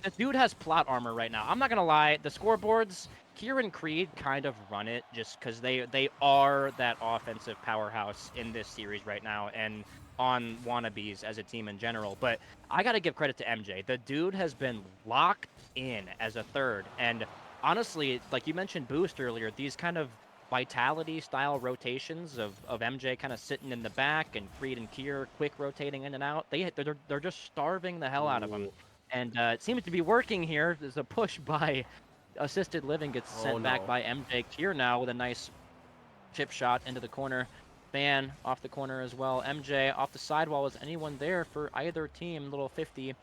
C: The dude has plot armor right now. I'm not gonna lie. The scoreboards, Kier and Creed kind of run it just because they are that offensive powerhouse in this series right now and on Wannabes as a team in general. But I gotta give credit to MJ. The dude has been locked in as a third. And honestly, like you mentioned boost earlier, these kind of vitality style rotations of MJ kind of sitting in the back and Creed and Kier quick rotating in and out. They're just starving the hell out of him. And it seems to be working here. There's a push by assisted living gets sent back by MJ. Kier now with a nice chip shot into the corner. Fan off the corner as well. MJ off the sidewall. Was anyone there for either team? Little 50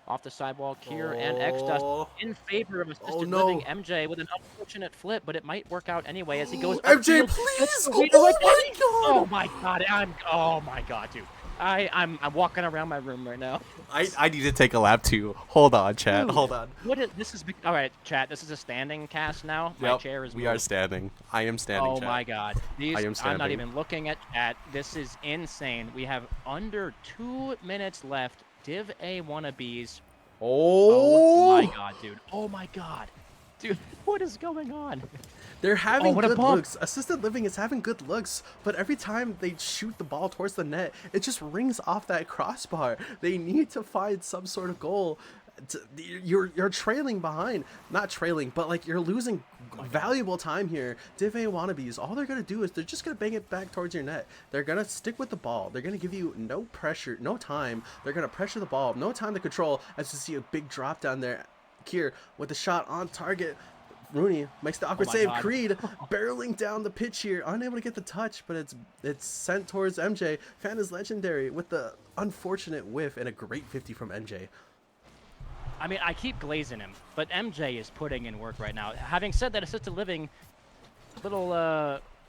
C: off the sidewall. Kier and X-Dust in favor of assisted living. MJ with an unfortunate flip, but it might work out anyway as he goes.
B: MJ, please!
C: Oh my god! Oh my god, dude. I'm walking around my room right now.
B: I need to take a lap too. Hold on, chat.
C: Dude,
B: hold on.
C: All right, chat. This is a standing cast now. My chair is moved.
B: We are standing. I am standing.
C: Oh
B: chat.
C: my god.
B: I am standing.
C: I'm not even looking at chat. This is insane. We have under 2 minutes left. Div Wannabes. Oh my god, dude. Oh my god. Dude, what is going on?
B: They're having good looks. Assisted living is having good looks, but every time they shoot the ball towards the net, it just rings off that crossbar. They need to find some sort of goal. You're trailing behind, not trailing, but like you're losing valuable time here. Div Wannabes, all they're gonna do is they're just gonna bang it back towards your net. They're gonna stick with the ball. They're gonna give you no pressure, no time. They're gonna pressure the ball, no time to control. As you see a big drop down there. Kier with the shot on target. Rooney makes the awkward save. Creed barreling down the pitch here, unable to get the touch, but it's sent towards MJ. Fan is Legendary with the unfortunate whiff and a great 50 from MJ.
C: I mean, I keep glazing him, but MJ is putting in work right now. Having said that, assisted living, little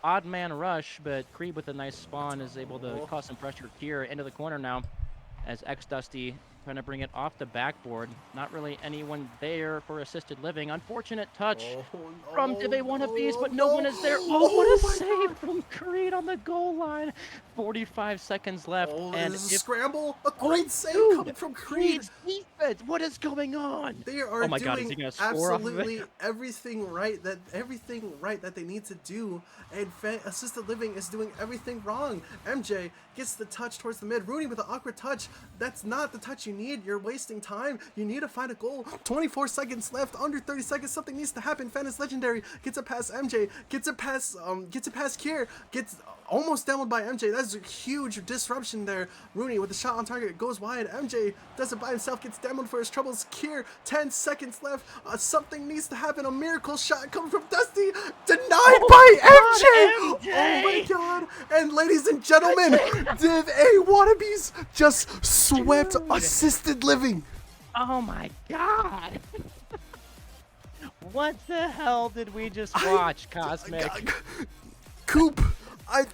C: odd man rush, but Creed with a nice spawn is able to cause some pressure here into the corner now as X-Dusty trying to bring it off the backboard. Not really anyone there for assisted living. Unfortunate touch from Div Wannabes, but no one is there. Oh, what a save from Creed on the goal line. 45 seconds left.
B: And a scramble. A great save coming from Creed.
C: Defense. What is going on?
B: They are doing absolutely everything right that they need to do, and assisted living is doing everything wrong. MJ gets the touch towards the mid. Rooney with an awkward touch. That's not the touch you need. You're wasting time. You need to find a goal. 24 seconds left. Under 30 seconds. Something needs to happen. Fan is Legendary gets it past MJ. Gets it past Kier. Gets almost demoed by MJ. That's a huge disruption there. Rooney with the shot on target goes wide. MJ does it by himself. Gets demoed for his troubles. Kier. 10 seconds left. Something needs to happen. A miracle shot coming from Dusty. Denied by MJ. Oh my god. And ladies and gentlemen, Div Wannabes just swept assisted living.
C: Oh my god. What the hell did we just watch, Cosmic?
B: Coop. I'm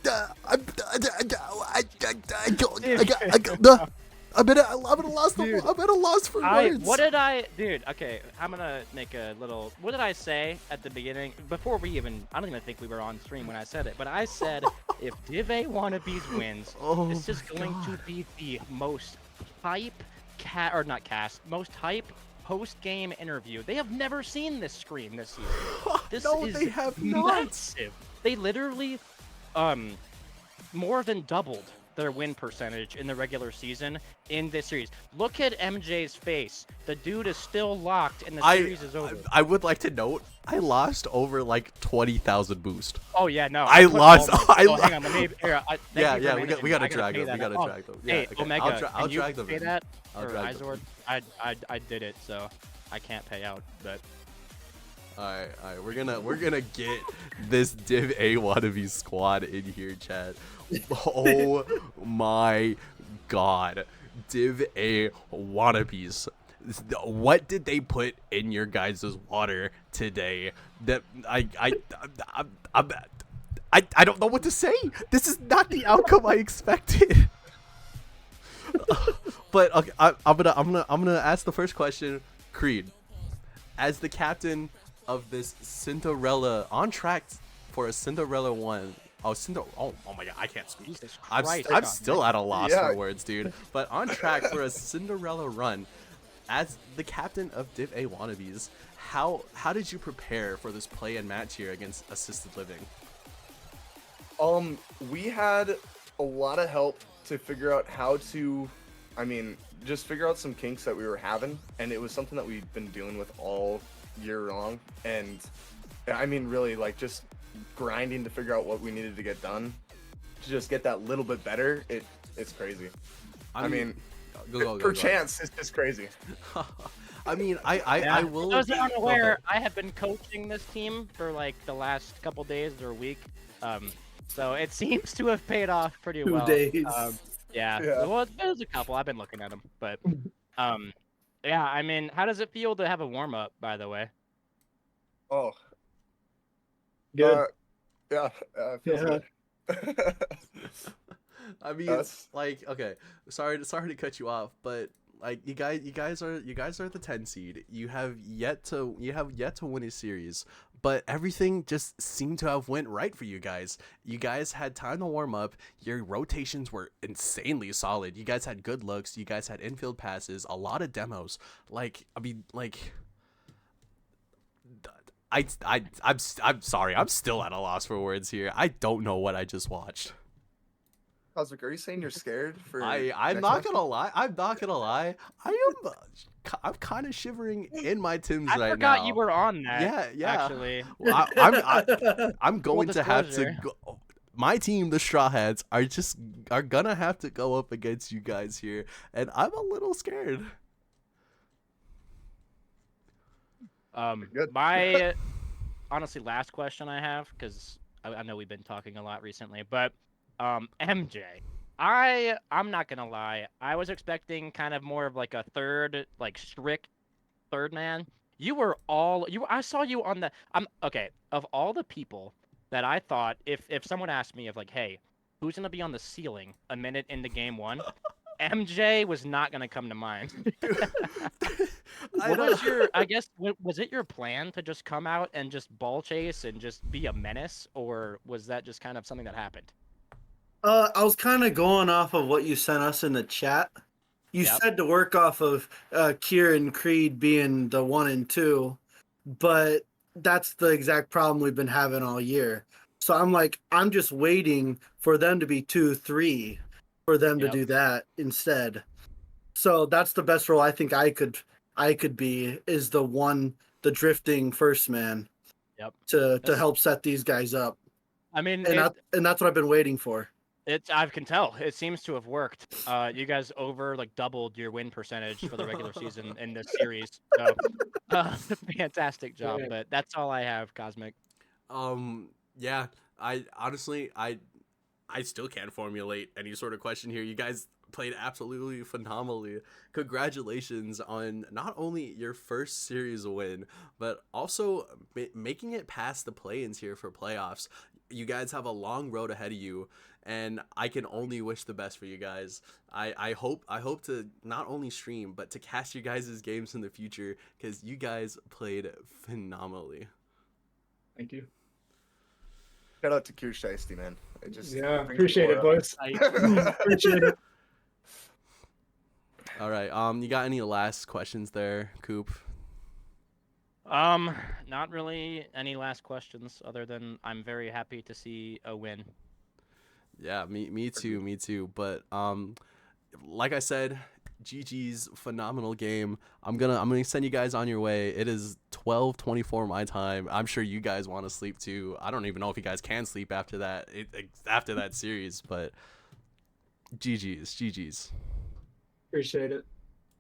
B: at a loss for words.
C: What did I, dude? Okay, I'm gonna make a little. What did I say at the beginning? Before we even, I don't even think we were on stream when I said it. But I said if Div Wannabes wins, this is going to be the most hype most hype post-game interview. They have never seen this screen this season. This is
B: they have
C: massive. They literally, more than doubled their win percentage in the regular season in this series. Look at MJ's face. The dude is still locked, and the series is over.
B: I would like to note I lost over like 20,000 boost.
C: Oh yeah, no.
B: I lost.
C: Hang on, let me. Here,
B: Yeah, we gotta drag them. We gotta
C: Oh,
B: drag them. Yeah,
C: hey,
B: okay.
C: Omega,
B: I'll
C: can you
B: drag them.
C: pay that?
B: I'll
C: Or
B: drag them.
C: Izord? I did it, so I can't pay out. But
B: All right. We're gonna get this Div A Wannabe squad in here, chat. Oh my God, Div A Wannabes. What did they put in your guys' water today? That I don't know what to say. This is not the outcome I expected. But okay, I'm gonna ask the first question, Creed. As the captain of this Cinderella, on track for a Cinderella one. Oh my God, I can't speak.
C: Jesus
B: I'm
C: Christ,
B: still at a loss
D: Yeah.
B: for words, dude. But on track for a Cinderella run, as the captain of Div A Wannabes, how did you prepare for this play and match here against assisted living?
D: We had a lot of help to figure out how to, just figure out some kinks that we were having, and it was something that we've been dealing with all year long, and really like just grinding to figure out what we needed to get done to just get that little bit better. It's crazy. Perchance it's just crazy.
B: I will.
C: For those that aren't
B: Go
C: aware,
B: ahead.
C: I have been coaching this team for like the last couple days or week. So it seems to have paid off pretty
E: 2
C: well.
E: days.
C: Yeah.
D: Yeah.
C: Well, there's a couple. I've been looking at them, but yeah. How does it feel to have a warm up? By the way.
D: Oh,
E: Good.
D: yeah, feels
E: Yeah.
D: good. That's-
B: Okay, sorry to cut you off, but like you guys are the 10 seed. You have yet to win a series, but everything just seemed to have went right for you guys. You guys had time to warm up. Your rotations were insanely solid. You guys had good looks. You guys had infield passes, a lot of demos. I'm sorry. I'm still at a loss for words here. I don't know what I just watched.
D: Cosmic, are you saying you're scared for?
B: I'm
D: next
B: not
D: match?
B: gonna lie. I'm kind of shivering in my Timbs
C: I
B: right
C: forgot
B: now.
C: you were on that.
B: Yeah.
C: Actually.
B: I'm going to have to
C: disclosure.
B: go. My team, the Straw Hats, are gonna have to go up against you guys here, and I'm a little scared.
D: Good.
C: My honestly last question I have, because I know we've been talking a lot recently, but MJ, I'm not gonna lie, I was expecting kind of more of like a third, like strict third man. I saw you on the okay, of all the people that I thought, if someone asked me of like, hey, who's gonna be on the ceiling a minute into game one, MJ was not gonna come to mind. What was was it your plan to just come out and just ball chase and just be a menace, or was that just kind of something that happened?
E: I was kind of going off of what you sent us in the chat. You
C: Yep.
E: said to work off of Kieran Creed being the 1 and 2, but that's the exact problem we've been having all year. So I'm just waiting for them to be 2-3 for them to
C: Yep.
E: do that instead. So that's the best role I think I could be, is the drifting first man.
C: Yep.
E: To
C: That's-
E: help set these guys up.
C: I mean,
E: And that's what I've been waiting for.
C: I can tell. It seems to have worked. You guys doubled your win percentage for the regular season in this series. So, fantastic job.
E: Yeah.
C: But that's all I have, Cosmic.
B: Yeah. I honestly, I still can't formulate any sort of question here. You guys played absolutely phenomenally. Congratulations on not only your first series win, but also making it past the play-ins here for playoffs. You guys have a long road ahead of you, and I can only wish the best for you guys. I hope to not only stream, but to cast you guys' games in the future, because you guys played phenomenally.
F: Thank you.
D: Shout out to Kier Shiesty, man.
F: Yeah, appreciate it, boys. Appreciate it.
B: All right. You got any last questions there, Coop?
C: Not really any last questions other than I'm very happy to see a win.
B: Yeah, me too, me too. But like I said, GG's phenomenal game. I'm gonna send you guys on your way. It is 12:24 my time. I'm sure you guys want to sleep too. I don't even know if you guys can sleep after that after that series, but GG's.
F: Appreciate it.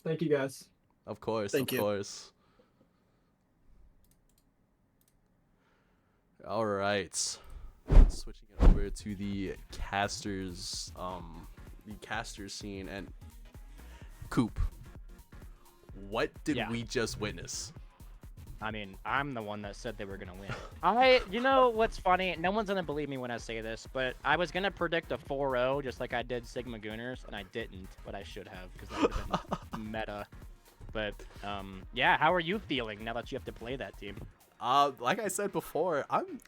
F: Thank you guys.
B: Of course,
E: Thank
B: of
E: you.
B: course. All right. Switching it over to the casters scene, and Coop. What did
C: Yeah.
B: we just witness?
C: I mean, I'm the one that said they were gonna win. You know what's funny? No one's gonna believe me when I say this, but I was gonna predict a 4-0 just like I did Sigma Gooners, and I didn't, but I should have because that would have been meta. But yeah, how are you feeling now that you have to play that team?
B: Like I said before, I'm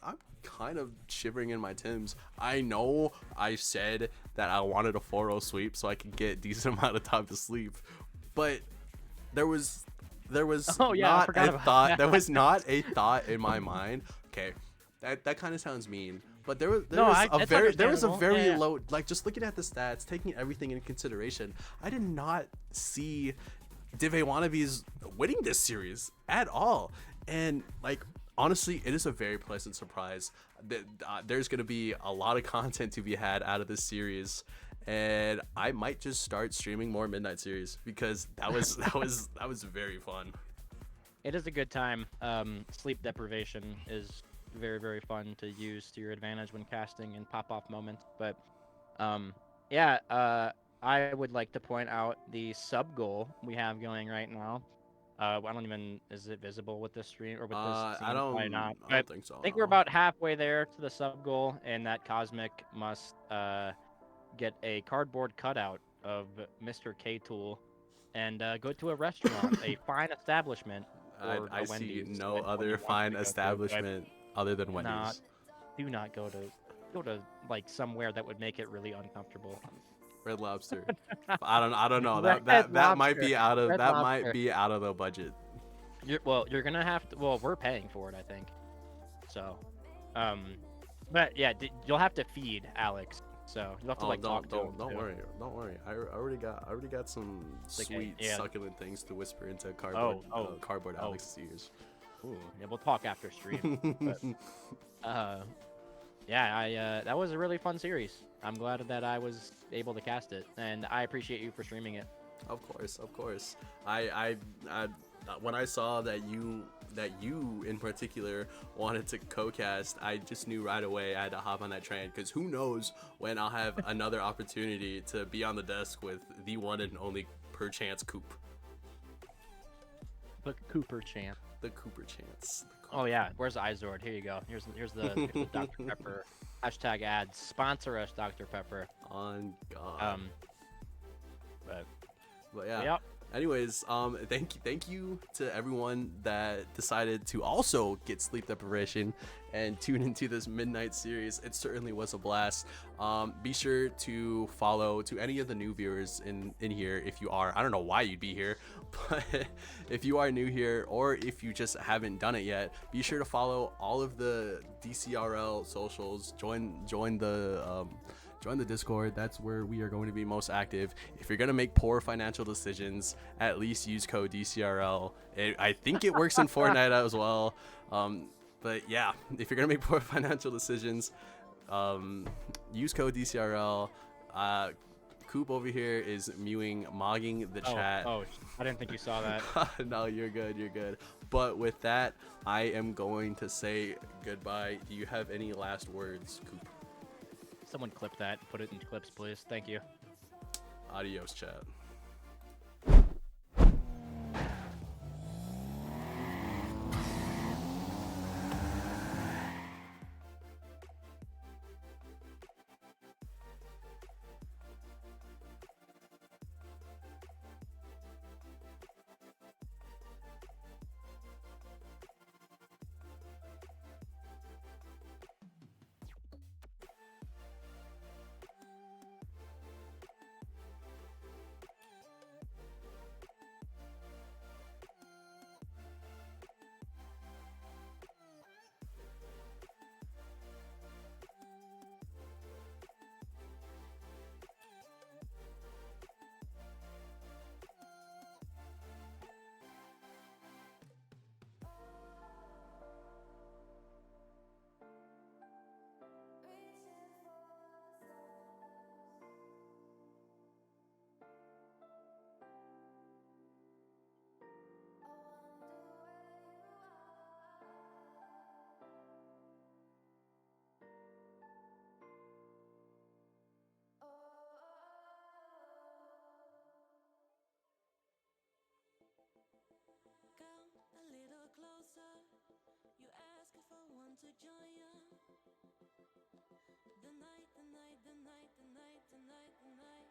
B: kind of shivering in my Tims. I know I said that I wanted a 4-0 sweep so I could get a decent amount of time to sleep, but there was
C: Oh, yeah, I
B: not
C: forgot
B: a
C: about
B: thought.
C: that.
B: There was not a thought in my mind. Okay, that kind of sounds mean, but there was
C: It's
B: a
C: understandable.
B: very
C: Yeah.
B: low, like, just looking at the stats, taking everything into consideration. I did not see Wannabes winning this series at all, and like, honestly, it is a very pleasant surprise. There's gonna be a lot of content to be had out of this series, and I might just start streaming more Midnight Series because that was very fun.
C: It is a good time. Sleep deprivation is very, very fun to use to your advantage when casting in pop-off moments. But yeah, I would like to point out the sub goal we have going right now. I don't even, is it visible with this stream or with this scene?
B: I
C: Probably not.
B: don't
C: But
B: think so.
C: I think
B: no.
C: we're about halfway there to the sub goal, and that Cosmic must get a cardboard cutout of Mr. K Tool and go to a restaurant, a fine establishment. Or
B: I
C: a
B: see
C: Wendy's
B: no
C: when you
B: other
C: want to
B: fine
C: go to, but
B: establishment other than Wendy's.
C: Not, do not go to like somewhere that would make it really uncomfortable.
B: Red Lobster. I don't know.
C: Red
B: That might
C: Lobster.
B: be out of
C: Red
B: that
C: Lobster.
B: might be out of the budget.
C: You're gonna have to. Well, we're paying for it, I think. So, but yeah, you'll have to feed Alex. So you'll have to talk to him.
B: Don't
C: too.
B: worry. I already got some
C: Like,
B: sweet
C: yeah.
B: succulent things to whisper into cardboard
C: Oh.
B: Alex's ears.
C: Ooh, yeah, we'll talk after stream. But, yeah, that was a really fun series. I'm glad that I was able to cast it, and I appreciate you for streaming it.
B: Of course. I when I saw that you in particular wanted to co-cast, I just knew right away I had to hop on that train, because who knows when I'll have another opportunity to be on the desk with the one and only perchance Coop.
C: The Cooper champ.
B: The Cooper chance.
C: Oh yeah, where's Izord? Here you go. Here's the Dr. Pepper hashtag ads. Sponsor us, Dr. Pepper.
B: On God. But yeah.
C: Yep.
B: Anyways, thank you to everyone that decided to also get sleep deprivation and tune into this Midnight series. It certainly was a blast. Be sure to follow, to any of the new viewers in here, if you are. I don't know why you'd be here, but if you are new here, or if you just haven't done it yet, be sure to follow all of the Dcrl socials. Join the Discord. That's where we are going to be most active. If you're going to make poor financial decisions, at least use code DCRL. I think it works in Fortnite as well. But yeah, if you're going to make poor financial decisions, use code DCRL. Coop over here is mogging the chat.
C: Oh, I didn't think you saw that.
B: No, you're good. But with that, I am going to say goodbye. Do you have any last words, Coop?
C: Someone clip that. Put it in clips, please. Thank you.
B: Adios, chat.
A: closer. You ask if I want to join you. The night, the night, the night, the night, the night, the night.